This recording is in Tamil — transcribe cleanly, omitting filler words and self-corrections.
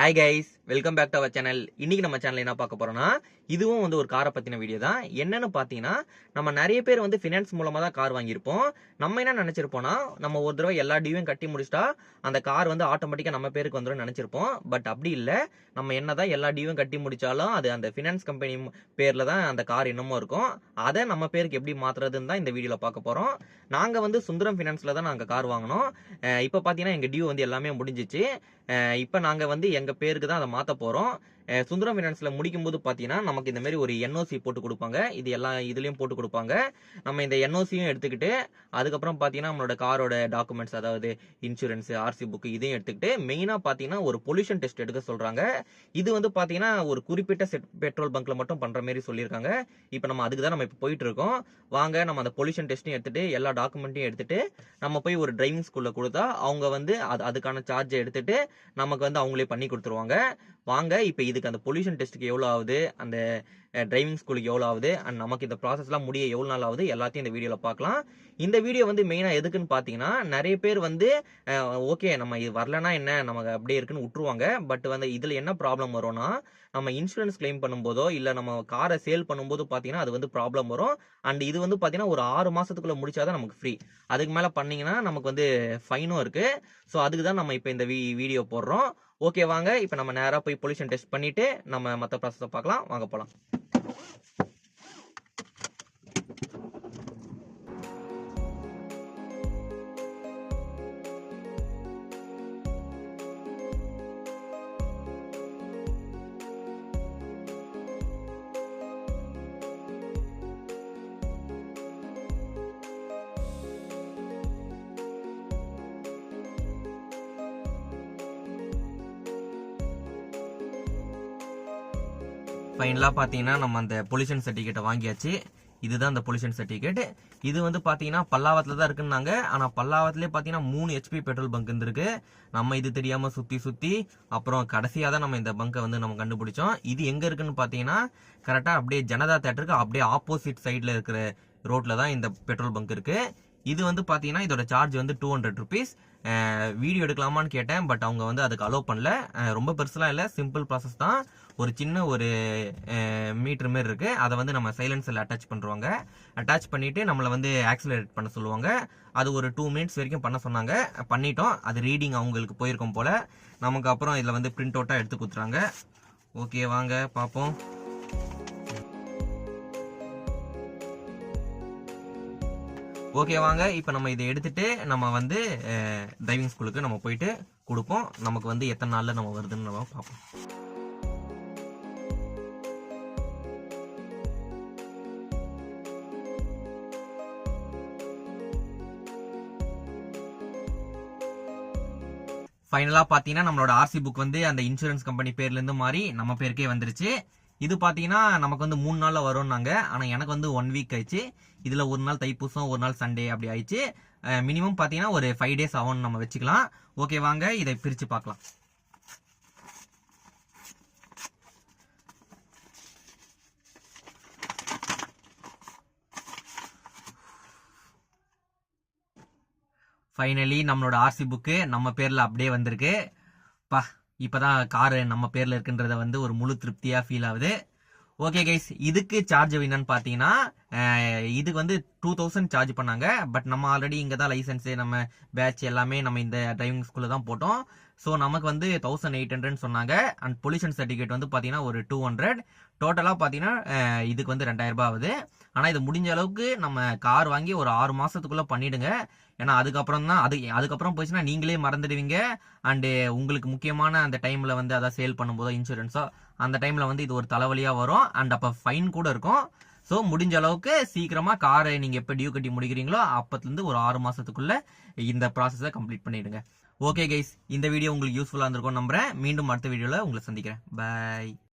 Hi guys, welcome back to our channel. இன்னைக்கு நம்ம சேனல் என்ன பார்க்க போறோம்னா, இதுவும் ஒரு காரை பத்தின வீடியோ தான். என்னன்னு பாத்தீங்கன்னா, நம்ம நிறைய பேர் ஃபினான்ஸ் மூலமா தான் கார் வாங்கியிருப்போம். நம்ம என்ன நினைச்சிருப்போம்னா, நம்ம ஒரு தடவை எல்லா டியூவும் கட்டி முடிச்சிட்டா அந்த கார் ஆட்டோமேட்டிக்கா நம்ம பேருக்கு வந்துடும் நினைச்சிருப்போம். பட் அப்படி இல்ல. நம்ம என்னதான் எல்லா டியூவும் கட்டி முடிச்சாலும் அது அந்த ஃபினான்ஸ் கம்பெனி பேர்ல தான் அந்த கார் இன்னமும் இருக்கும். அதை நம்ம பேருக்கு எப்படி மாத்துறதுன்னு தான் இந்த வீடியோல பார்க்க போறோம். நாங்க சுந்தரம் ஃபினான்ஸ்ல தான் நாங்க கார் வாங்கினோம். இப்ப பாத்தீங்கன்னா எங்க டியூ எல்லாமே முடிஞ்சிச்சு. இப்ப நாங்க எங்க பேருக்கு தான் அதை மாத்த போறோம். சுந்தரம் ஃபினான்ஸ்ல முடிக்கும் போது பாத்தீங்கன்னா நமக்கு இந்த மாதிரி ஒரு என்ஓசி போட்டு கொடுப்பாங்க. இது எல்லாம் இதுலயும் போட்டு கொடுப்பாங்க. நம்ம இந்த என்ஓசியும் எடுத்துக்கிட்டு அதுக்கப்புறம் பாத்தீங்கன்னா நம்மளோட காரோட டாக்குமெண்ட்ஸ், அதாவது இன்சூரன்ஸ், ஆர்சி புக் இதையும் எடுத்துக்கிட்டு மெயினா பாத்தீங்கன்னா ஒரு பொல்யூஷன் டெஸ்ட் எடுக்க சொல்றாங்க. இது பாத்தீங்கன்னா ஒரு குறிப்பிட்ட செட் பெட்ரோல் பங்க்ல மட்டும் பண்ற மாதிரி சொல்லியிருக்காங்க. இப்ப நம்ம அதுக்கு தான் நம்ம இப்ப போயிட்டு இருக்கோம். வாங்க நம்ம அந்த பொல்யூஷன் டெஸ்ட்டையும் எடுத்துட்டு எல்லா டாக்குமெண்ட்டையும் எடுத்துட்டு நம்ம போய் ஒரு டிரைவிங் ஸ்கூல்ல கொடுத்தா அவங்க அதுக்கான சார்ஜை எடுத்துட்டு நமக்கு அவங்களே பண்ணி கொடுத்துருவாங்க. வாங்க இப்ப இதுக்கு அந்த பொல்யூஷன் டெஸ்ட்டுக்கு எவ்வளவு ஆகுது, அந்த டிரைவிங் ஸ்கூலுக்கு எவ்வளவு ஆகுது, அண்ட் நமக்கு இந்த ப்ராசஸ் எல்லாம் முடிய எவ்வளவு நாள் ஆகுது எல்லாத்தையும் இந்த வீடியோல பார்க்கலாம். இந்த வீடியோ மெயினா எதுக்குன்னு பாத்தீங்கன்னா, நிறைய பேர் ஓகே நம்ம இது வரலன்னா என்ன, நமக்கு அப்படியே இருக்குன்னு விட்டுருவாங்க. பட் இதுல என்ன ப்ராப்ளம் வரும்னா, நம்ம இன்சூரன்ஸ் கிளைம் பண்ணும்போதோ இல்ல நம்ம காரை சேல் பண்ணும்போது பாத்தீங்கன்னா அது ப்ராப்ளம் வரும். அண்ட் இது பாத்தீங்கன்னா ஒரு 6 மாசத்துக்குள்ள முடிச்சாதான் நமக்கு ஃப்ரீ. அதுக்கு மேல பண்ணீங்கன்னா நமக்கு ஃபைனும் இருக்கு. சோ அதுக்கு தான் நம்ம இப்ப இந்த வீடியோ போடுறோம். ஓகே வாங்க இப்ப நம்ம நேரா போய் பொல்யூஷன் டெஸ்ட் பண்ணிட்டு நம்ம மத்த ப்ராசஸ் பார்க்கலாம். வாங்க போலாம். ஃபைனலா பாத்தீங்கன்னா நம்ம அந்த பொல்யூஷன் சர்டிபிகேட்டை வாங்கியாச்சு. இதுதான் அந்த பொல்யூஷன் சர்டிபிகேட். இது பாத்தீங்கன்னா பல்லாவத்துல தான் இருக்குன்னாங்க. ஆனா பல்லாவத்திலே பாத்தீங்கன்னா 3 HP பெட்ரோல் பங்க் இருந்திருக்கு. நம்ம இது தெரியாம சுத்தி சுத்தி அப்புறம் கடைசியா தான் நம்ம இந்த பங்கை நம்ம கண்டுபிடிச்சோம். இது எங்க இருக்குன்னு பாத்தீங்கன்னா கரெக்டா அப்படியே ஜனதா தியேட்டருக்கு அப்படியே ஆப்போசிட் சைட்ல இருக்கிற ரோட்ல தான் இந்த பெட்ரோல் பங்க் இருக்கு. இது பாத்தீங்கன்னா இதோட சார்ஜ் 200 ருபீஸ். வீடியோ எடுக்கலாமான்னு கேட்டேன். பட் அவங்க அதுக்கு அலோவ் பண்ணல. ரொம்ப பெருசுலாம் இல்ல, சிம்பிள் ப்ராசஸ் தான். ஒரு சின்ன ஒரு மீட்டர் மாதிரி இருக்கு. அதை நம்ம சைலன்சர்ல அட்டாச் பண்றாங்க. அட்டாச் பண்ணிட்டு நம்மள ஆக்சிலரேட் பண்ண சொல்லுவாங்க. அது ஒரு 2 மினிட்ஸ் வரைக்கும் பண்ண சொன்னாங்க. பண்ணிட்டோம். அது ரீடிங் அவங்களுக்கு போயிருக்கும் போல. நமக்கு அப்புறம் இதுல பிரிண்ட் அவுட்டா எடுத்து கொடுத்துறாங்க. ஓகே வாங்க பாப்போம். ஓகே வாங்க இப்ப நம்ம இதை எடுத்துட்டு நம்ம டிரைவிங் ஸ்கூலுக்கு நம்ம போயிட்டு கொடுப்போம். நமக்கு எத்தனை நாள்ல நம்ம வருதுன்னு நம்ம பார்ப்போம். ஃபைனலா பாத்தீங்கன்னா நம்மளோட ஆர்சி புக் அந்த இன்சூரன்ஸ் கம்பெனி பேர்ல இருந்து மாறி நம்ம பேருக்கே வந்துருச்சு. இது பாத்தீங்கன்னா நமக்கு 3 நாள்ல வரும்னாங்க. ஆனா எனக்கு 1 வீக் ஆயிடுச்சு. இதுல ஒரு நாள் தைப்பூசம், ஒரு நாள் சண்டே அப்படி ஆயிடுச்சு. மினிமம் பாத்தீங்கன்னா ஒரு 5 டேஸ் ஆகும் நம்ம வச்சுக்கலாம். ஓகே வாங்க இதை பிரிச்சு பார்க்கலாம். ஃபைனலி நம்மளோட ஆர்சி புக்கு நம்ம பேர்ல அப்படியே வந்திருக்கு. இப்பதான் காரு நம்ம பேர்ல இருக்குன்றத ஒரு முழு திருப்தியா ஃபீல் ஆகுது. ஓகே கைஸ், இதுக்கு சார்ஜ் என்னன்னு பாத்தீங்கன்னா இதுக்கு 2000 சார்ஜ் பண்ணாங்க. பட் நம்ம ஆல்ரெடி இங்க தான் லைசன்ஸ், நம்ம பேட்ச் எல்லாமே நம்ம இந்த டிரைவிங் ஸ்கூல்ல தான் போட்டோம். சோ நமக்கு 1800 சொன்னாங்க. அண்ட் பொல்யூஷன் சர்டிபிகேட் பாத்தீங்கன்னா ஒரு 200. டோட்டலா பாத்தீங்கன்னா இதுக்கு 2000 ரூபாய் ஆகுது. ஆனா இது முடிஞ்ச அளவுக்கு நம்ம கார் வாங்கி ஒரு 6 மாசத்துக்குள்ள பண்ணிடுங்க. ஏன்னா அதுக்கப்புறம் போயிடுச்சுன்னா நீங்களே மறந்துடுவீங்க. அண்ட் உங்களுக்கு முக்கியமான அந்த டைம்ல அதான் சேல் பண்ணும்போதோ இன்சூரன்ஸோ அந்த டைம்ல இது ஒரு தலைவலியா வரும். அண்ட் அப்ப ஃபைன் கூட இருக்கும். சோ முடிஞ்ச அளவுக்கு சீக்கிரமா காரை நீங்க எப்ப டியூ கட்டி முடிக்கிறீங்களோ அப்பத்துல இருந்து ஒரு 6 மாசத்துக்குள்ள இந்த ப்ராசஸை கம்ப்ளீட் பண்ணிடுங்க. ஓகே கைஸ், இந்த வீடியோ உங்களுக்கு யூஸ்ஃபுல்லா இருந்திருக்கும் நம்புறேன். மீண்டும் அடுத்த வீடியோல உங்களை சந்திக்கிறேன். பை.